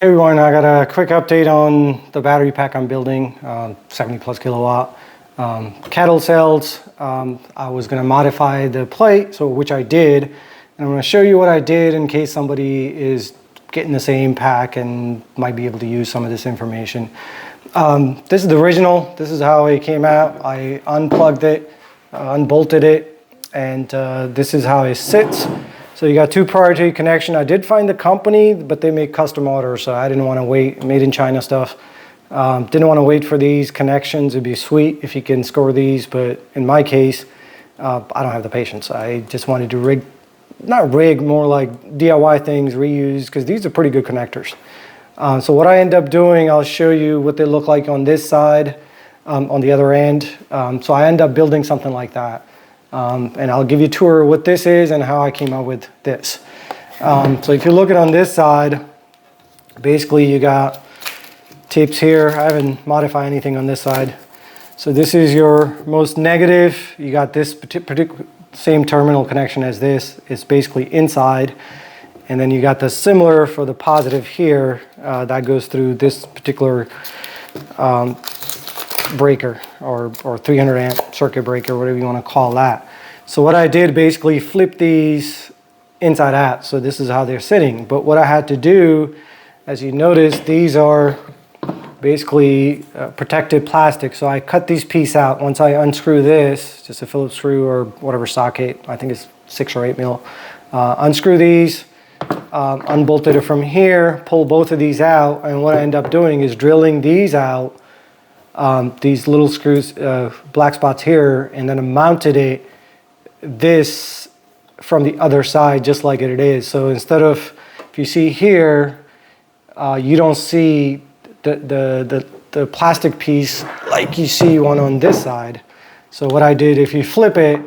Hey everyone, I got a quick update on the battery pack I'm building, 70 plus kilowatt. Cattle cells, I was going to modify the plate, which I did. And I'm going to show you what I did in case somebody is getting the same pack and might be able to use some of this information. This is the original. This is how it came out. I unplugged it, unbolted it, and this is how it sits. So you got two proprietary connection. I did find the company, but they make custom orders, so I didn't want to wait. Made in China stuff. Didn't want to wait for these connections. It'd be sweet if you can score these, but in my case, I don't have the patience. I just wanted to more like DIY things, reuse, because these are pretty good connectors. So what I end up doing, I'll show you what they look like on this side, on the other end. So I end up building something like that. And I'll give you a tour of what this is and how I came up with this. So if you look at on this side, basically you got tips here. I haven't modified anything on this side. So this is your most negative. You got this particular same terminal connection as this. It's basically inside. And then you got the similar for the positive here. That goes through this particular breaker or 300 amp circuit breaker, whatever you want to call that. So what I did, basically flip these inside out. So this is how they're sitting. But what I had to do, as you notice, these are basically protected plastic. So I cut these pieces out. Once I unscrew this, just a Phillips screw or whatever socket, I think it's 6 or 8 mil. Unscrew these, unbolted it from here, pull both of these out. And what I end up doing is drilling these out. These little screws, black spots here, and then I mounted this from the other side just like it is. So instead of, if you see here, you don't see the plastic piece like you see one on this side. So what I did, if you flip it,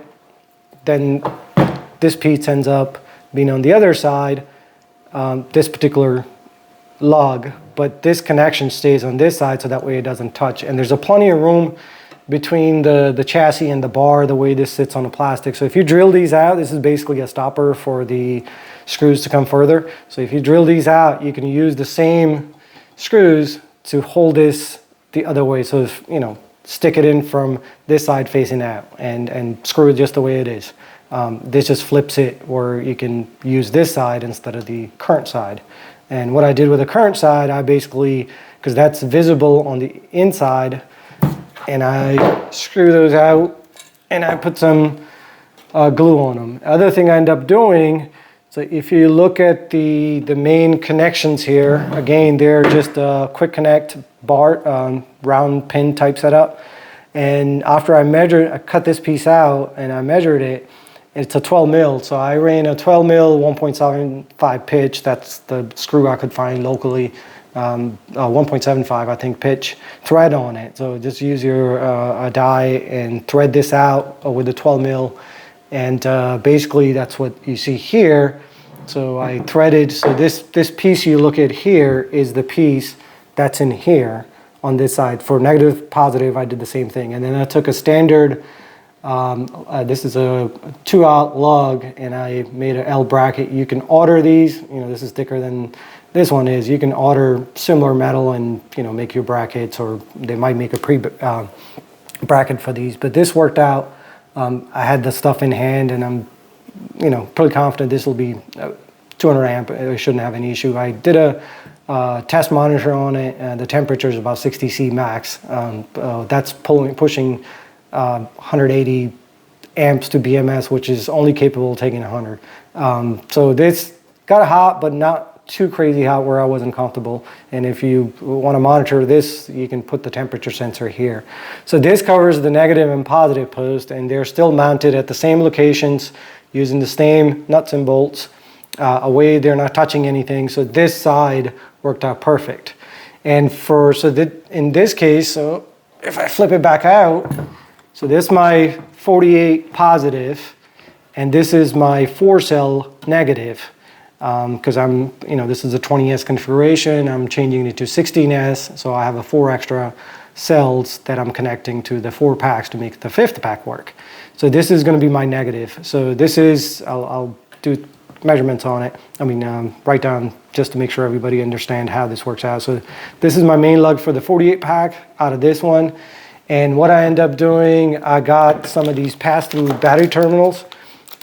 then this piece ends up being on the other side, this particular lug, but this connection stays on this side so that way it doesn't touch. And there's plenty of room between the chassis and the bar, the way this sits on the plastic. So if you drill these out, this is basically a stopper for the screws to come further. So if you drill these out, you can use the same screws to hold this the other way. So if, you know, stick it in from this side facing out and screw it just the way it is. This just flips it where you can use this side instead of the current side. And what I did with the current side, I basically, because that's visible on the inside, and I screw those out and I put some glue on them. Other thing I end up doing, so if you look at the main connections here, again, they're just a quick connect bar, round pin type setup. And after I cut this piece out and I measured it, it's a 12 mil, so I ran a 12 mil 1.75 pitch. That's the screw I could find locally. 1.75, I think, pitch thread on it. So just use your a die and thread this out with the 12 mil. And basically that's what you see here. So I threaded, so this piece you look at here is the piece that's in here on this side. For negative, positive, I did the same thing. And then I took a standard, this is a 2-aught lug, and I made an L bracket. You can order these, you know, this is thicker than this one is. You can order similar metal and, you know, make your brackets, or they might make a bracket for these. But this worked out. I had the stuff in hand, and I'm, you know, pretty confident this will be 200 amp. I shouldn't have any issue. I did a test monitor on it. The temperature is about 60 C max. That's pushing 180 amps to BMS, which is only capable of taking 100. So this got hot, but not too crazy hot where I wasn't comfortable. And if you want to monitor this, you can put the temperature sensor here. So this covers the negative and positive post, and they're still mounted at the same locations using the same nuts and bolts. Away, they're not touching anything. So this side worked out perfect. And in this case, so if I flip it back out, so this is my 48 positive, and this is my 4-cell negative, because I'm, you know, this is a 20S configuration. I'm changing it to 16S, so I have 4 extra cells that I'm connecting to the 4 packs to make the 5th pack work. So this is going to be my negative. So this is, I'll do measurements on it. I mean, write down just to make sure everybody understand how this works out. So this is my main lug for the 48 pack out of this one. And what I end up doing, I got some of these pass-through battery terminals,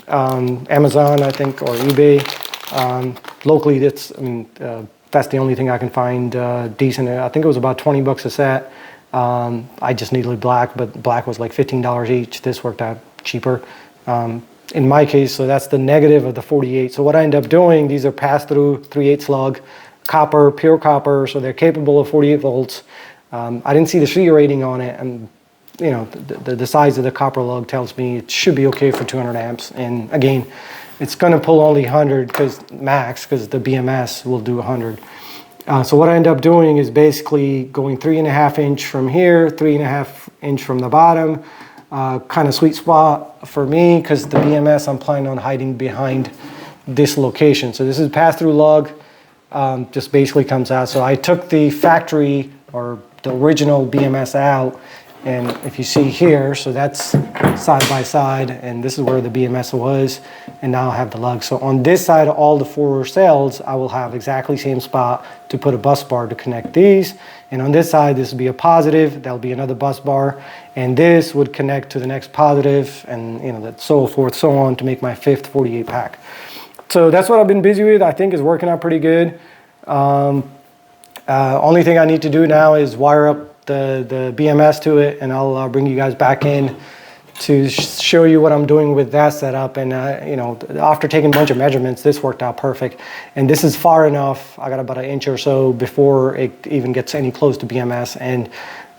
Amazon, I think, or eBay. Locally, that's the only thing I can find decent. I think it was about 20 bucks a set. I just needed black, but black was like $15 each. This worked out cheaper. In my case, so that's the negative of the 48. So what I end up doing, these are pass-through 3/8 slug, copper, pure copper, so they're capable of 48 volts. I didn't see the SHIA rating on it, and you know, the size of the copper lug tells me it should be okay for 200 amps. And again, it's going to pull only 100 because the BMS will do 100. So what I end up doing is basically going 3.5 inch from here, 3.5 inch from the bottom. Kind of sweet spot for me because the BMS I'm planning on hiding behind this location. So this is pass-through lug, just basically comes out. So I took the factory or the original BMS out, and if you see here, so that's side by side, and this is where the BMS was, and now I have the lug. So on this side of all the 4 cells, I will have exactly same spot to put a bus bar to connect these, and on this side, this will be a positive, there'll be another bus bar, and this would connect to the next positive, and you know, so forth, so on, to make my 5th 48 pack. So that's what I've been busy with. I think is working out pretty good. Only thing I need to do now is wire up the BMS to it, and I'll bring you guys back in to show you what I'm doing with that setup. And you know, after taking a bunch of measurements, this worked out perfect. And this is far enough. I got about an inch or so before it even gets any close to BMS. And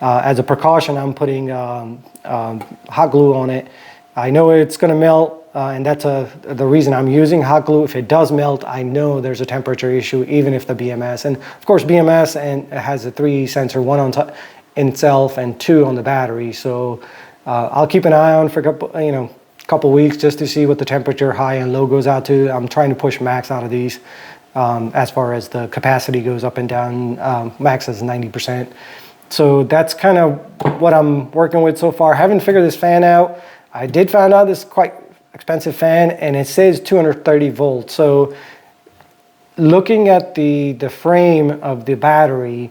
as a precaution, I'm putting hot glue on it. I know it's going to melt. And that's the reason I'm using hot glue. If it does melt, I know there's a temperature issue, even if the BMS. And of course, BMS and it has a 3 sensor, 1 on top in itself and 2 on the battery. So I'll keep an eye on for a couple weeks just to see what the temperature high and low goes out to. I'm trying to push max out of these as far as the capacity goes up and down. Max is 90%. So that's kind of what I'm working with so far. I haven't figured this fan out. I did find out this is quite expensive fan, and it says 230 volts. So looking at the frame of the battery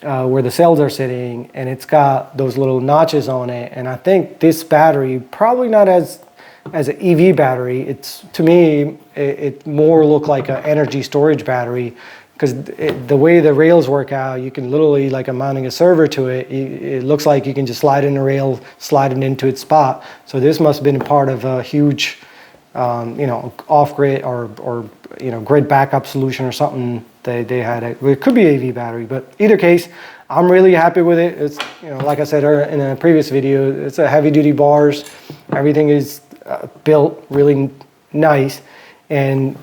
where the cells are sitting, and it's got those little notches on it, and I think this battery probably not as an EV battery. It's, to me, it more look like an energy storage battery, because the way the rails work out, you can literally, like I'm mounting a server to it, it looks like you can just slide in the rail, slide it into its spot. So this must have been part of a huge, off-grid or grid backup solution or something. They had it could be AV battery, but either case, I'm really happy with it. It's, like I said in a previous video, it's a heavy-duty bars. Everything is built really nice, and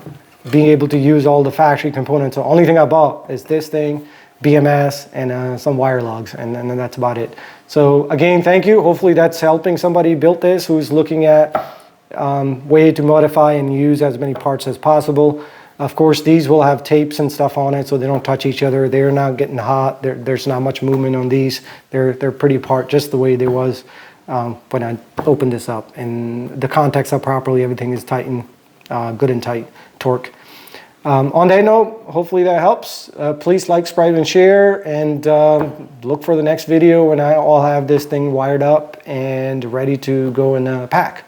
being able to use all the factory components. The only thing I bought is this thing, BMS, and some wire lugs, and then that's about it. So again, thank you. Hopefully that's helping somebody build this who's looking at way to modify and use as many parts as possible. Of course, these will have tapes and stuff on it so they don't touch each other. They're not getting hot. There's not much movement on these. They're pretty apart just the way they was when I opened this up. And the contacts are properly, everything is tightened, good and tight torque. On that note, hopefully that helps. Please like, subscribe, and share, and look for the next video when I'll have this thing wired up and ready to go in a pack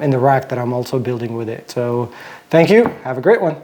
in the rack that I'm also building with it. So thank you. Have a great one.